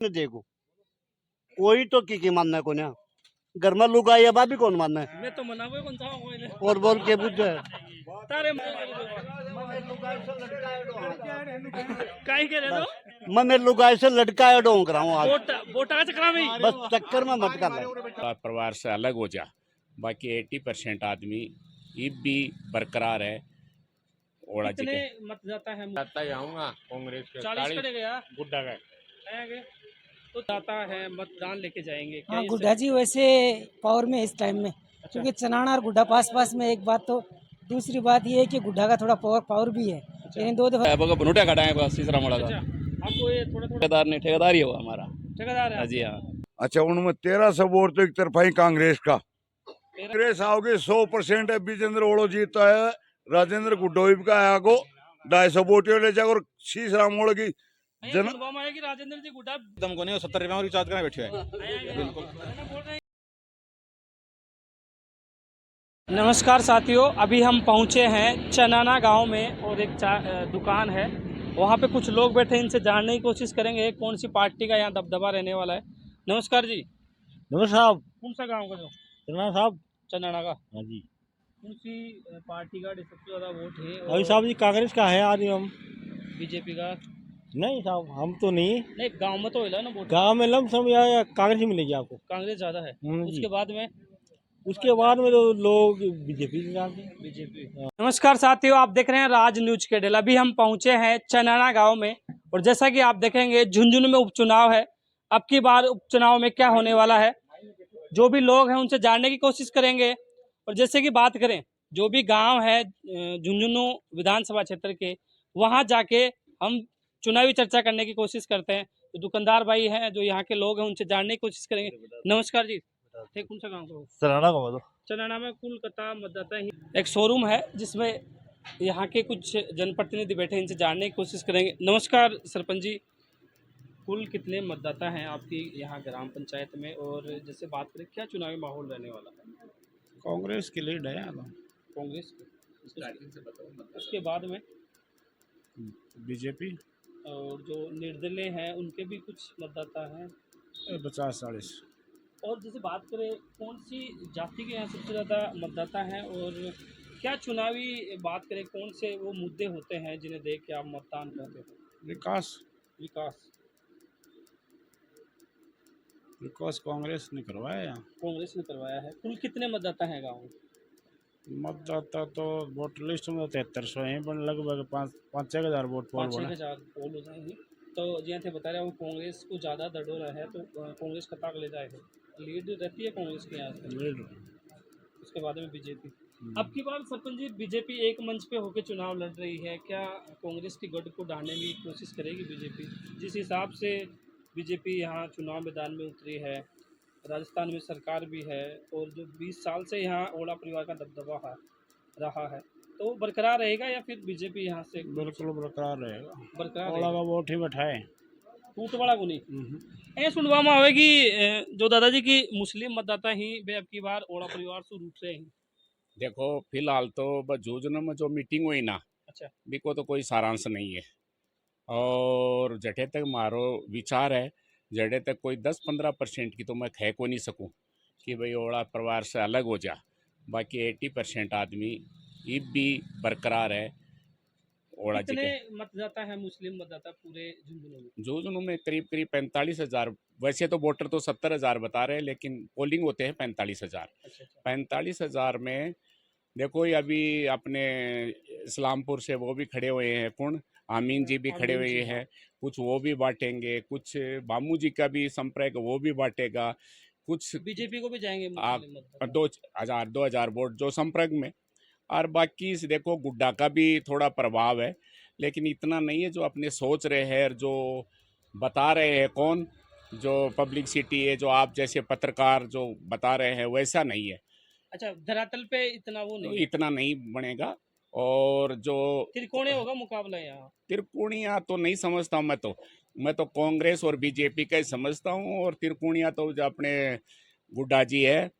देखो कोई तो की मानना को ना घर में लुक आई भाभी कौन मानना है मैं तो मना हुए कौन सा कोई ने और बोल के बुझ जाए तारे काई के रे तो मैं लुगाई से लटकाया डोंग रहा हूँ आज वोट का चक्कर में बस चक्कर में मत कर परिवार से अलग हो जा। बाकी 80% आदमी अब भी बरकरार है। ओड़ा जी कितने के मतदाता है जाता ही आऊंगा कांग्रेस के 40 कड़े गया गुड्डा का आएंगे तो दाता है मतदान लेके जाएंगे क्या हाँ ये गुड्डा जी वैसे पावर में इस टाइम में क्योंकि चनाना और गुड्डा पास पास में एक बात तो दूसरी बात ये है कि गुड्डा का थोड़ा पावर भी है लेकिन दो दफा बनूटा काटा है बस तीसरा मोड़ा अच्छा आपको ये थोड़ा थोड़ा ठेकेदार नहीं ठेकेदार ही होगा हमारा। ठेकेदार है जी हाँ। अच्छा उनमें 1300 वोट तो एक तरफा ही कांग्रेस का। कांग्रेस आओगे 100% है। विजेंद्र ओड़ो जीता है। राजेंद्र गुड्डोइब का आया को 250 वोट ले जाकर और शीश राम ओड़ की जन है कि राजेंद्र जी गुड्डा तुमको नहीं 70 रुपये रिचार्ज करना बैठे है। नमस्कार साथियों, अभी हम पहुंचे हैं चनाना गांव में और एक दुकान है वहां पे कुछ लोग बैठे हैं, इनसे जानने की कोशिश करेंगे कौन सी पार्टी का यहाँ दबदबा रहने वाला है। नमस्कार जी। नमस्कार कौन सा गांव का जो चन्ना साहब चनाना का हाँ जी कौन सी पार्टी का सबसे ज्यादा वोट है? अभी साहब जी कांग्रेस का है आज हम बीजेपी का नहीं साहब हम तो नहीं गांव में तो हिला ना वोट गांव में लमसम या कांग्रेस ही मिलेगी आपको कांग्रेस ज्यादा है। उसके बाद में तो लोग बीजेपी बीजेपी। नमस्कार साथियों, आप देख रहे हैं राज न्यूज के डेल। अभी हम पहुंचे हैं चनाना गांव में और जैसा कि आप देखेंगे झुंझुनू में उपचुनाव है। अब की बार उपचुनाव में क्या होने वाला है, जो भी लोग हैं उनसे जानने की कोशिश करेंगे। और जैसे कि बात करें जो भी गांव है झुंझुनू विधानसभा क्षेत्र के, वहां जाके हम चुनावी चर्चा करने की कोशिश करते हैं। तो दुकानदार भाई हैं जो यहाँ के लोग हैं उनसे जानने की कोशिश करेंगे। नमस्कार जी। ठीक, कौन सा गाँव का? चनाना का चनाना में कोलकाता मतदाता ही एक शोरूम है जिसमें यहाँ के कुछ जनप्रतिनिधि बैठे हैं, इनसे जानने की कोशिश करेंगे। नमस्कार सरपंच जी, कुल कितने मतदाता हैं आपकी यहाँ ग्राम पंचायत में, और जैसे बात करें क्या चुनावी माहौल रहने वाला है? कांग्रेस की लीड है कांग्रेस उसके बाद में बीजेपी और जो निर्दलीय हैं उनके भी कुछ मतदाता हैं 50-40। और जैसे बात करें कौन सी जाति के यहाँ सबसे ज़्यादा मतदाता हैं, और क्या चुनावी बात करें कौन से वो मुद्दे होते हैं जिन्हें देख के आप मतदान करते हैं? विकास कांग्रेस ने करवाया यहाँ। कांग्रेस ने करवाया है। कुल कितने मतदाता हैं गाँव में? मतदाता तो वोटर लिस्ट में 7300 है, पर लगभग 5-6 हज़ार वोट पोल 5-6 हज़ार पोल हो जाएंगे। तो जी थे बता रहे हो कांग्रेस को ज़्यादा दडोरा है, तो कांग्रेस कताक ले जाएगा, लीड रहती है कांग्रेस के यहाँ से। उसके बाद में बीजेपी। अब की बार सरपंच जी बीजेपी एक मंच पे होकर चुनाव लड़ रही है, क्या कांग्रेस की गढ़ को ढाने की कोशिश करेगी बीजेपी? जिस हिसाब से बीजेपी यहाँ चुनाव मैदान में उतरी है, राजस्थान में सरकार भी है, और जो 20 साल से यहाँ ओला परिवार का दबदबा रहा है, तो बरकरार रहेगा या फिर बीजेपी यहाँ से? बिल्कुल बरकरार रहेगा। बरकरार ओला का वोट ही बैठाए टूट बड़ा को नहीं ऐ सुनवा में आवे कि जो दादाजी की मुस्लिम मतदाता ही वे अब की बार ओला परिवार से रूप से ही। देखो फिलहाल तो बस झुंझुनू में जो मीटिंग हुई ना, अच्छा, बिको तो कोई सारांश नहीं है। और जटे तक मारो विचार है, जड़े तक कोई 10-15% की तो मैं कह को नहीं सकूं कि भाई ओड़ा परिवार से अलग हो जा। बाकी 80% आदमी अब भी बरकरार है। ओड़ा जी कितने के मतदाता है मुस्लिम मतदाता पूरे झुंझुनू में करीब 45,000। वैसे तो वोटर तो 70,000 बता रहे हैं, लेकिन पोलिंग होते हैं 45,000। अच्छा। 45,000 में देखो ये अभी अपने इस्लामपुर से वो भी खड़े हुए हैं, पूर्ण आमीन जी भी खड़े हुए हैं, कुछ वो भी बांटेंगे, कुछ बामू जी का भी संपर्क वो भी बांटेगा, कुछ बीजेपी को भी जाएंगे 2,000 वोट जो संपर्क में। और बाकी देखो गुड्डा का भी थोड़ा प्रभाव है, लेकिन इतना नहीं है जो अपने सोच रहे हैं और जो बता रहे हैं कौन, जो पब्लिसिटी है, जो आप जैसे पत्रकार जो बता रहे हैं वैसा नहीं है। अच्छा, धरातल पे इतना वो नहीं, इतना नहीं बनेगा। और जो त्रिकोणीय होगा मुकाबला यहाँ। त्रिकोणिया तो नहीं समझता हूँ मैं तो कांग्रेस और बीजेपी का ही समझता हूँ। और त्रिकोणिया तो जो अपने गुड्डा जी है,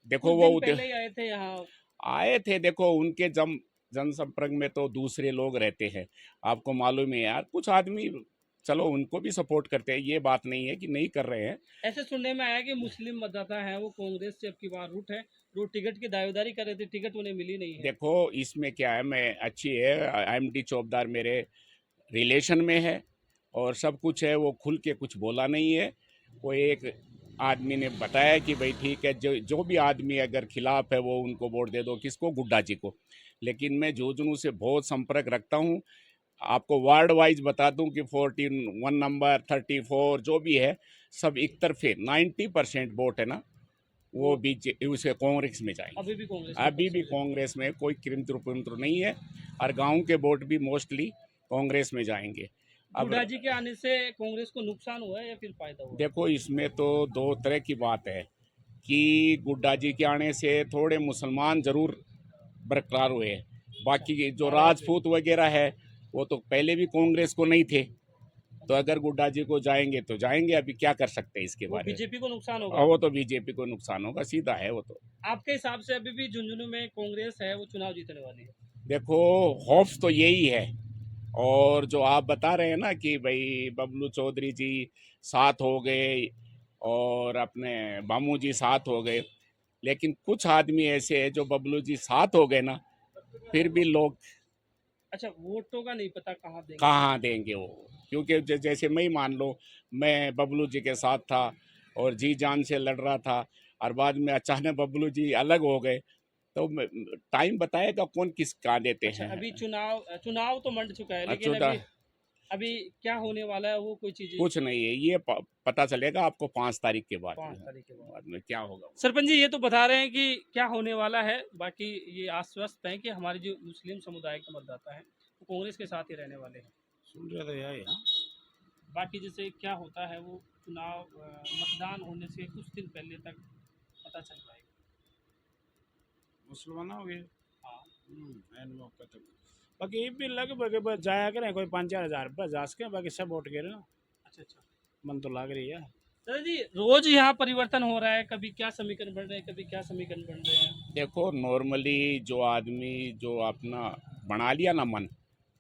देखो वो पहले आए थे यहाँ, आए थे। देखो उनके जनसंपर्क में तो दूसरे लोग रहते हैं, आपको मालूम है यार। कुछ आदमी चलो उनको भी सपोर्ट करते हैं, ये बात नहीं है कि नहीं कर रहे हैं। ऐसे सुनने में आया कि मुस्लिम मतदाता है वो कांग्रेस से अब की बार रूट है, वो टिकट की दावेदारी कर रहे थे, टिकट उन्हें मिली नहीं है। देखो इसमें क्या है, मैं अच्छी है, IMD चौबदार मेरे रिलेशन में है और सब कुछ है, वो खुल के कुछ बोला नहीं है। वो एक आदमी ने बताया कि भाई ठीक है, जो भी आदमी अगर खिलाफ है वो उनको वोट दे दो, किसको, गुड्डा जी को। लेकिन मैं झुंझुनू से बहुत संपर्क रखता हूँ, आपको वार्ड वाइज बता दूं कि 14 1 नंबर 34 जो भी है सब एक तरफे 90% वोट है ना, वो बीजेपी उसे कांग्रेस में जाएंगे। अभी भी कांग्रेस अभी भी कांग्रेस में कोई किंतु नहीं है, और गांव के वोट भी मोस्टली कांग्रेस में जाएंगे। अब गुड्डा जी के आने से कांग्रेस को नुकसान हुआ है या फिर फायदा हुआ? देखो इसमें तो दो तरह की बात है कि गुड्डा जी के आने से थोड़े मुसलमान जरूर बरकरार हुए, बाकी जो राजपूत वगैरह है वो तो पहले भी कांग्रेस को नहीं थे, तो अगर गुड्डा जी को जाएंगे तो जाएंगे, अभी क्या कर सकते हैं इसके बारे में। बीजेपी को नुकसान होगा। और वो तो बीजेपी को नुकसान होगा, सीधा है वो तो। आपके हिसाब से अभी भी झुंझुनू में कांग्रेस है वो चुनाव जीतने वाली है? देखो खौफ तो यही है, और जो आप बता रहे हैं ना कि भाई बबलू चौधरी जी साथ हो गए और अपने बामू जी साथ हो गए, लेकिन कुछ आदमी ऐसे हैं जो बबलू जी साथ हो गए ना, फिर भी लोग अच्छा, वोटों का नहीं पता कहाँ देंगे। कहाँ देंगे वो, क्योंकि जैसे मैं ही मान लो, मैं बबलू जी के साथ था और जी जान से लड़ रहा था, और बाद में अचानक बबलू जी अलग हो गए, तो टाइम बताएगा कौन किस कहाँ देते अच्छा, हैं। अभी चुनाव तो मंड चुका है, लेकिन अभी क्या होने वाला है वो कोई चीज कुछ नहीं है, ये पता चलेगा आपको 5 तारीख के बाद 5 तारीख के बाद में क्या होगा। सरपंच जी ये तो बता रहे हैं कि क्या होने वाला है, बाकी ये आश्वस्त हैं कि हमारे जो मुस्लिम समुदाय के मतदाता हैं वो कांग्रेस के साथ ही रहने वाले हैं। सुन रहे तो यही है। बाकी जैसे क्या होता है वो चुनाव मतदान होने से कुछ दिन पहले तक पता चल पाएगा। मुसलमान हो गए हाँ, एन मौके तक बाकी ये भी लगभग बस जाया करें कोई 5-4 हज़ार बस जा सके, बाकी सब वोट गिरे ना, अच्छा अच्छा। मन तो लग रही है। दादा जी रोज यहाँ परिवर्तन हो रहा है, कभी क्या समीकरण बन रहे हैं, कभी क्या समीकरण बन रहे हैं। देखो नॉर्मली जो आदमी जो अपना बना लिया ना मन,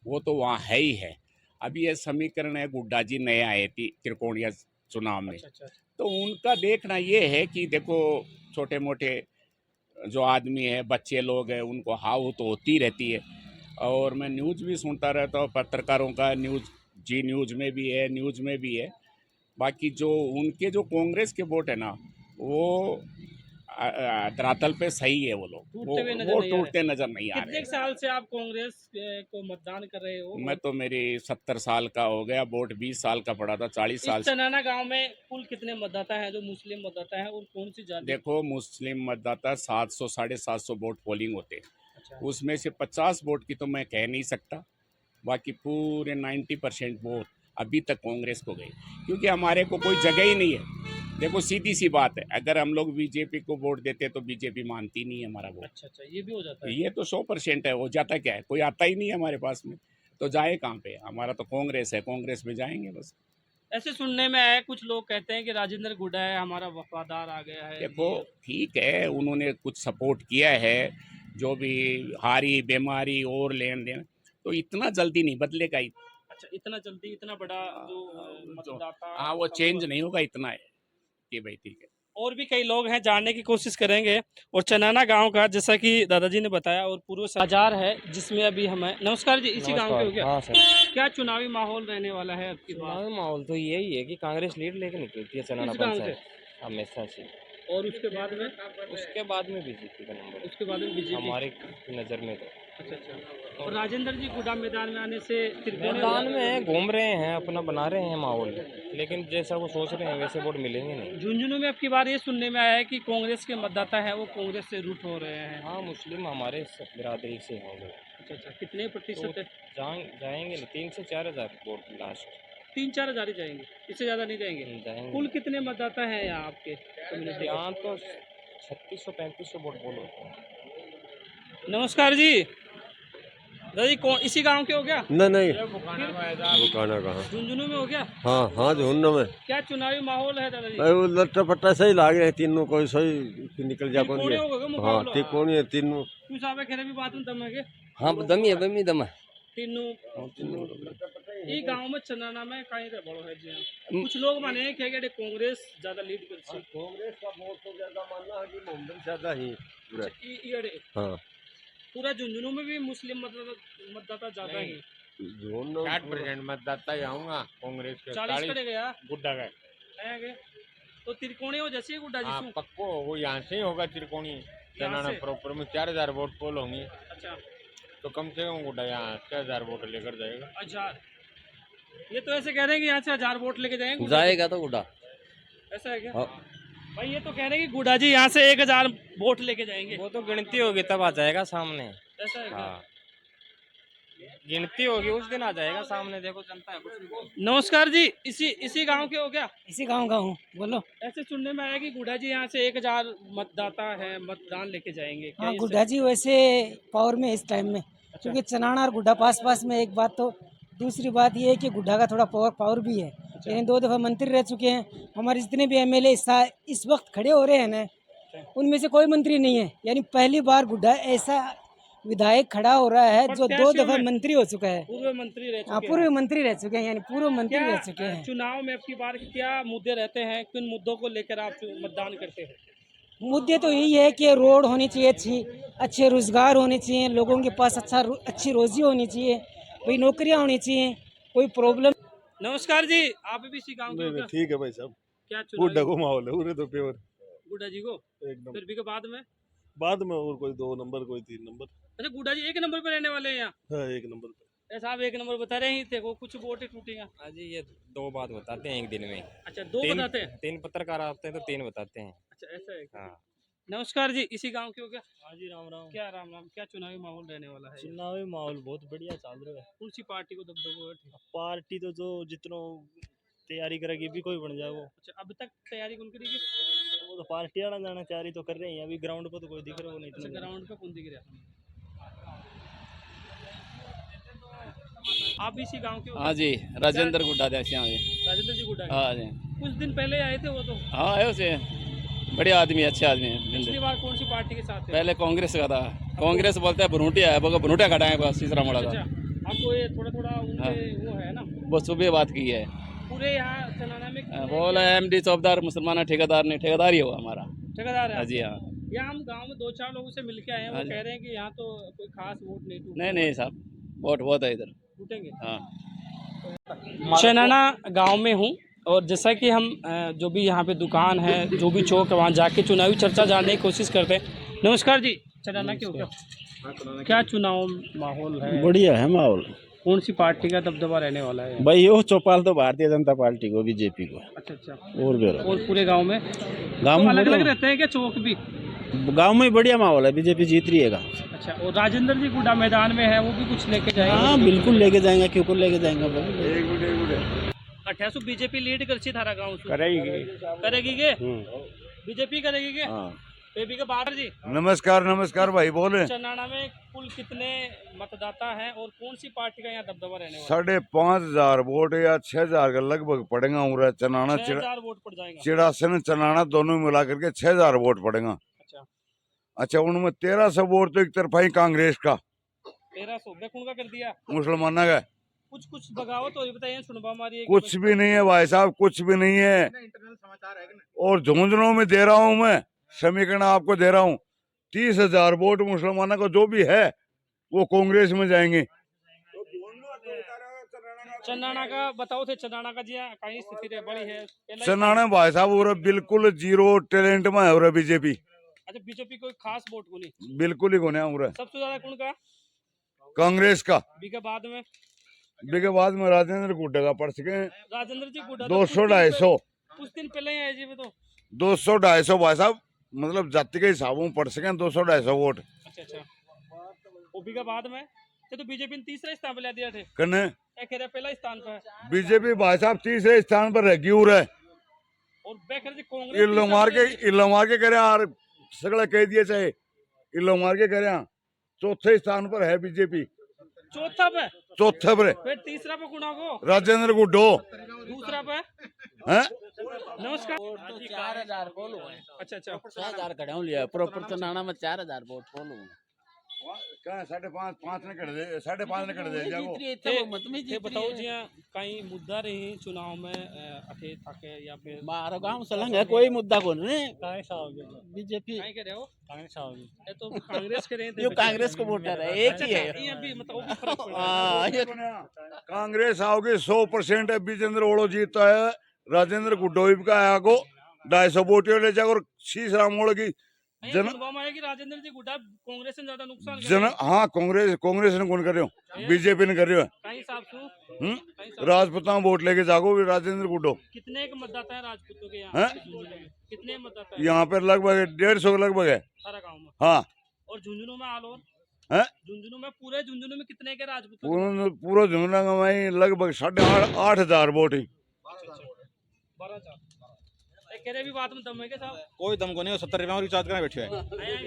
वो तो वहाँ है ही है। अभी ये समीकरण है, गुड्डा जी नए आए थे त्रिकोणीय चुनाव में, अच्छा अच्छा। तो उनका देखना ये है कि देखो छोटे मोटे जो आदमी है, बच्चे लोग हैं, उनको हाव तो होती रहती है, और मैं न्यूज़ भी सुनता रहता हूँ पत्रकारों का, न्यूज़ जी न्यूज़ में भी है, न्यूज़ में भी है। बाकी जो उनके जो कांग्रेस के वोट है ना, वो धरातल पे सही है, वो लोग वो टूटते नजर नहीं आ रहे। कितने साल से आप कांग्रेस को मतदान कर रहे हो? मैं तो मेरी 70 साल का हो गया, वोट 20 साल का पड़ा था, 40 साल से। चनाना गांव में कुल कितने मतदाता हैं जो मुस्लिम मतदाता हैं और कौन सी जाति? देखो मुस्लिम मतदाता 700 750 वोट पोलिंग होते हैं, अच्छा। उसमें से 50 वोट की तो मैं कह नहीं सकता, बाकी पूरे 90% वोट अभी तक कांग्रेस को गए, क्योंकि हमारे को कोई जगह ही नहीं है। देखो सीधी सी बात है, अगर हम लोग बीजेपी को वोट देते तो बीजेपी मानती नहीं है हमारा वोट। अच्छा अच्छा, ये भी हो जाता है। ये तो 100% है, हो जाता क्या है, कोई आता ही नहीं है हमारे पास में, तो जाए कहाँ पे, हमारा तो कांग्रेस है, कांग्रेस में जाएंगे बस। ऐसे सुनने में आया, कुछ लोग कहते हैं कि राजेंद्र गुड्डा है हमारा वफादार आ गया है। देखो ठीक है, उन्होंने कुछ सपोर्ट किया है, जो भी हारी बीमारी और लेन देन, तो इतना जल्दी नहीं बदलेगा। अच्छा, इतना जल्दी इतना बड़ा जो मतदाता, हाँ वो चेंज नहीं होगा, इतना है कि भाई ठीक है। और भी कई लोग हैं, जानने की कोशिश करेंगे। और चनाना गांव का जैसा कि दादाजी ने बताया, और पूर्व बाजार है जिसमें अभी हमें, नमस्कार जी, इसी गांव के हो गया? हाँ सर, क्या चुनावी माहौल रहने वाला है अब की बार? चुनावी माहौल तो यही है कि कांग्रेस लीड लेके निकलती है चनाना इस गांव पंचायत हमेशा से, और उसके बाद में बीजेपी का नंबर उसके बाद में बीजेपी हमारे नज़र में तो। अच्छा अच्छा। और राजेंद्र जी गुड्डा मैदान में आने से मैदान में घूम रहे हैं, अपना बना रहे हैं माहौल, लेकिन जैसा वो सोच रहे हैं वैसे वोट मिलेंगे नहीं। झुंझुनू में अब की बार ये सुनने में आया है कि कांग्रेस के मतदाता है वो कांग्रेस से रूट हो रहे हैं। हाँ, मुस्लिम हमारे बिरादरी से होंगे। अच्छा अच्छा, कितने प्रतिशत है? जाएंगे नहीं, 3 से 4 हज़ार वोट लास्ट। 3-4 हज़ार ही जाएंगे, इससे ज़्यादा नहीं जाएंगे। कुल कितने मतदाता हैं यहाँ आपके कम्युनिटी? यहाँ तो 3600-3500 वोट बोल होते हैं। नमस्कार जी, दादी कौन इसी गांव के हो क्या? नहीं बुकाना कहाँ, झुंझुनू में हो क्या? हाँ झुंझुनू में। क्या चुनावी माहौल है दादाजी? वो लट्टा पट्टा सही लाग रहे हैं तीनों, कोई सही निकल जा त्रिकोणीय होगा क्या हाँ मुकाबला? त्रिकोणीय है तीनों। तू साहब खेरे भी बात में दम है के? हाँ दम है, दम है। तीनों ये गांव में चनाना में कहीं रे बड़ो है जी हाँ। कुछ लोग माने हैं कि कांग्रेस ज्यादा लीड कर सी कांग्रेस का बहुत तो ज्यादा मानना है कि मोहम्मद ज्यादा ही पूरा ये हाँ पूरा झुंझुनू में भी मुस्लिम मतदाता ज्यादा है 60% मतदाता जाऊंगा कांग्रेस के 40 करे गया गुड्डा का आएंगे तो त्रिकोणी हो जैसे गुड्डा हाँ जी पक्को वो यहाँ से ही होगा त्रिकोणी चनाना से? प्रॉपर में 4000 वोट पोल होंगी अच्छा तो कम से कम गुड्डा यहाँ 6000 वोट लेकर जाएगा 1000 ये तो ऐसे कह रहे हैं कि यहाँ से 1000 वोट लेके जाएंगे जाएगा तो गुड्डा ऐसा है क्या हाँ। भाई ये तो कह रहे हैं कि गुड्डा जी यहाँ से 1000 वोट लेके जाएंगे वो तो गिनती होगी तब आ जाएगा सामने ऐसा है क्या हाँ गिनती होगी उस दिन आ जाएगा सामने देखो जनता है कुछ भी बोल नमस्कार जी इसी गांव के हो क्या इसी गांव का हूँ, बोलो। ऐसे सुनने में आया कि गुड्डा जी यहाँ से 1000 मतदाता है मतदान लेके जाएंगे क्या हाँ, ये गुड्डा जी वैसे पावर में इस टाइम में, क्योंकि चनाना और गुड्डा पास में एक बात, तो दूसरी बात ये है कि गुड्डा का थोड़ा पावर भी है। यानी 2 दफ़ा मंत्री रह चुके हैं। हमारे जितने भी एमएलए इस वक्त खड़े हो रहे हैं ना, उनमें से कोई मंत्री नहीं है। यानी पहली बार गुड्डा ऐसा विधायक खड़ा हो रहा है जो 2 दफ़ा मंत्री हो चुका है। पूर्व मंत्री रह हाँ, चुके पूर्व हैं मंत्री रह चुके हैं, यानी पूर्व मंत्री क्या रह चुके हैं। चुनाव में आपकी बार क्या मुद्दे रहते हैं, किन मुद्दों को लेकर आप मतदान करते हैं? मुद्दे तो यही है कि रोड होनी चाहिए अच्छे रोजगार होने चाहिए, लोगों के पास अच्छी रोजी होनी चाहिए, भाई नौकरियां होनी चाहिए, कोई प्रॉब्लम। नमस्कार जी, आप भी इसी गांव के हो क्या? ठीक है भाई साहब, क्या गुड्डा चुनाव को माहौल है पूरे तो प्योर गुड्डा जी को एकदम। फिर भी के बाद में और कोई 2 नंबर कोई 3 नंबर। अच्छा गुड्डा जी 1 नंबर पे रहने वाले हैं यहाँ। हाँ 1 नंबर पे। ऐसा आप 1 नंबर बता रहे ही थे, वो कुछ वोट ही टूटेगा। हाँ जी ये 2 बात बताते हैं एक दिन में अच्छा 2 बताते हैं। 3 पत्रकार आते हैं तो 3 बताते हैं अच्छा ऐसा है क्या? हाँ नमस्कार जी, इसी गांव के हो क्या? हाँ जी राम राम। क्या राम राम, क्या चुनावी माहौल रहने वाला है? चुनावी माहौल बहुत बढ़िया चल रहा है। कौन सी पार्टी को दबदबा है? पार्टी तो जो जितनो तैयारी करेगी भी कोई बन जाए वो। अच्छा अब तक तैयारी कौन करेगी? वो तो पार्टी वाला जाना तैयारी तो कर रहे हैं, अभी ग्राउंड पे तो कोई दिख रहा वो नहीं। अच्छा ग्राउंड पे कौन दिख रहा? आप भी इसी गांव के हो? हाँ जी, राजेंद्र गुड्डा देश यहाँ जी। राजेंद्र जी गुड्डा। हाँ जी, कुछ दिन पहले आए थे वो तो। हाँ आयो से बढ़िया आदमी, अच्छे आदमी है। पिछली बार कौन सी पार्टी के साथ थे? पहले कांग्रेस का था, कांग्रेस बोलते हैं भरूटिया है, भरूटिया खड़ा है बस तीसरा मोड़ा अच्छा का। आपको ये थोड़ा उनके हाँ। वो है ना, वो सुबह बात की है, पूरे यहाँ चलाना में बोला MD चौबदार मुसलमान ठेकेदार नहीं, ठेकेदार ही होगा हमारा। ठेकेदार है। हाँ जी हाँ। यहाँ हम गांव में 2-4 लोगों से मिलके आए हैं, वो हाँ जी। कह रहे हैं कि यहाँ तो कोई खास वोट नहीं टूटे। नहीं साहब, वोट बहुत है इधर। टूटेंगे। हाँ चनाना गांव में हूँ और जैसा कि हम जो भी यहाँ पे दुकान है, जो भी चौक है, वहाँ जाके चुनावी चर्चा जानने की कोशिश करते हैं। नमस्कार जी, चनाना के हो क्या चुनाव माहौल है? बढ़िया है माहौल। कौन सी पार्टी का दबदबा रहने वाला है? भाई यो चौपाल तो भारतीय जनता पार्टी को, बीजेपी को। अच्छा और बेरा और पूरे गांव में गाँव तो में अलग अलग बढ़िया- रहते हैं क्या चौक भी? गाँव में बढ़िया माहौल है, बीजेपी जीत रही है। अच्छा और राजेंद्र जी गुड्डा मैदान में है, वो भी कुछ लेके जाएंगे? हाँ बिल्कुल लेके जाएंगे, क्यों को लेके जाएंगे। 28 बीजेपी लीड कर सी थारा गाँव करेगी के बीजेपी करेगी के हाँ। बेबी के बाहर जी। नमस्कार भाई, बोले। चनाना में कुल कितने मतदाता हैं और कौन सी पार्टी का यहाँ दबदबा रहने वाला? 5,500 वोट या 6,000 का लगभग पड़ेगा। उरा चनाना 6,000 वोट पड़ जाएगा। चिड़ासन चनाना दोनों मिला करके 6,000 वोट पड़ेगा। अच्छा उनमें 1,300 वोट तो एक तरफा ही कांग्रेस का, 1300 बेखुन का कर दिया। मुसलमाना का। कुछ बगावत हो रही, बताइए सुनबा हमारी। कुछ भी नहीं है भाई साहब, कुछ भी नहीं है। और झुंझुनों में दे रहा हूँ मैं, समीकरण आपको दे रहा हूँ। 30,000 वोट मुसलमाना को जो भी है वो कांग्रेस में जाएंगे। चनाना का बताओ थे, चनाना का जी कहीं स्थिति बड़ी है? चनाना भाई साहब वो बिल्कुल 0 टैलेंट में है। और बीजेपी अच्छा बीजेपी कोई खास वोट को नहीं, बिल्कुल ही कोने है। सबसे ज्यादा कौन का? कांग्रेस का। बीके बाद में राजेंद्र गुड्डा का पड़ सके राजेंद्र जी गुड्डा 200-250। कुछ दिन पहले ही आए जी। तो 200-250 भाई साहब, मतलब जाति के हिसाबों में पड़ सके 200-250 वोट। अच्छा ओबी के बाद में तो बीजेपी ने तीसरा स्थान पे ले दिया थे कने पहला स्थान पर। बीजेपी भाई साहब तीसरे स्थान पर रहेगी। और बेकर जी कांग्रेस इल्लो मार के करे यार, सगड़ा कह दिए चाहे इल्लो मार के करे। चौथे स्थान पर है बीजेपी। चौथा पे फिर तीसरा पे गुना को राजेंद्र गुड्डो, दूसरा पे हैं। नमस्कार। 4,000 बोलो। अच्छा 6,000 खड़ा लिया प्रॉपर चनाना में 4,000 वोट बोलो। कहाँ 5.5 5 ने कर दे 5.5 ने कर दे जाओ ये बताओ जी कहीं मुद्दा रही चुनाव में अठे थके या फिर मारो गांव सलंग है कोई मुद्दा को नहीं कांग्रेस आओगे बीजेपी कहीं कह रहे हो कांग्रेस आओगे ये तो कांग्रेस के रहे थे यो कांग्रेस को वोटर है एक ही है ये भी मतलब वो भी फर्क पड़ रहा हाँ, ये कांग्रेस आओगी 100% है विजेंद्र ओड़ो जीता है राजेंद्र गुड्डोइब का आया को 250 वोट ले जाकर और शीश राम ओड़ की है। जन सुनवा में है कि राजेंद्र जी गुड्डा कांग्रेस से ज्यादा नुकसान कर जन रहे हैं। हाँ कांग्रेस ने कौन कर रहे हो बीजेपी ने कर रहे हो कहीं साहब सु हम्म? कहीं साहब राजपूता वोट लेके जागो भी राजेंद्र गुड्डो कितने के मतदाता है राजपूतों के हैं? यहाँ कितने मतदाता है यहाँ पर लगभग 150 लगभग है सारा गांव में हाँ और झुंझुनू में आलोर हैं? झुंझुनू में पूरे झुंझुनू में कितने के राजपूत पूरा झुमला में लगभग 8,500 वोट ही 12,000 कह रहे भी बात में दम है क्या साहब कोई दम को नहीं 70 रुपये में रिचार्ज करने बैठे हैं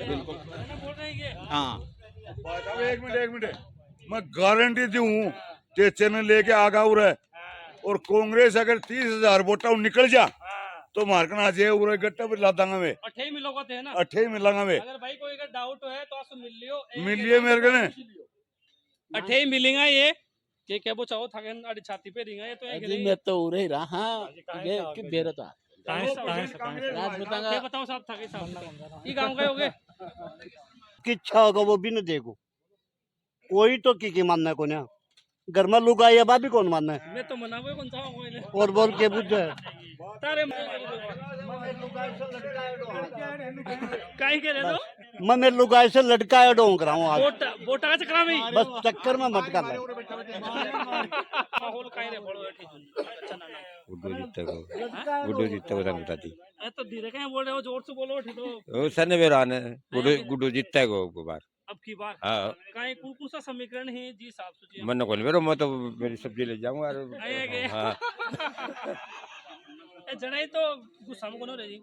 बिल्कुल बोल रहे हैं ये हाँ एक मिनट मैं गारंटी दूं कि चैनल लेके आगा उरे और कांग्रेस अगर 30,000 वोटा निकल जा तो मारकना जे उरे गट्टा भी ला दांगा मैं अठे ही मिलोगा थे ना 8 मिलांगा मैं अगर भाई कोई अगर डाउट है तो आप मिल लियो मिलिए मेरे को ने अठे ही मिलेगा ये के क्या वो चाहो थकन अड़ी छाती पे रिंगा ये तो है कि अजी नहीं मैं तो उरे रहा ये कि बेरता राजपूतांगा क्या बताओ साहब थके साहब ये गांव गए होगे किच्छा होगा वो भी न देखो कोई तो की मानना है को ना घर में लोग आए बाबी कौन मानना है मैं तो मना हुए कौन सा होगा और बोल के बुझ तारे काहे कह रहे हो मैं मेरे लुगाई से लटकाया डोंग रहा हूँ आज वोटा का चक्कर में बस चक्कर में मत कर माहौल काहे रे बड़ो ठीक अच्छा ना गुड्डू जीतता को बता दी तो धीरे कहीं बोल रहे हो जोर से बोलो ठीक तो वो सने बेरान है गुड्डू जीतता है को बार अब की बार हाँ काहे कौन सा समीकरण है जी साहब सोचिए मन को नहीं मैं तो मेरी सब्जी ले जाऊंगा आएंगे हाँ जनाई तो गुस्सा में कौन रह जी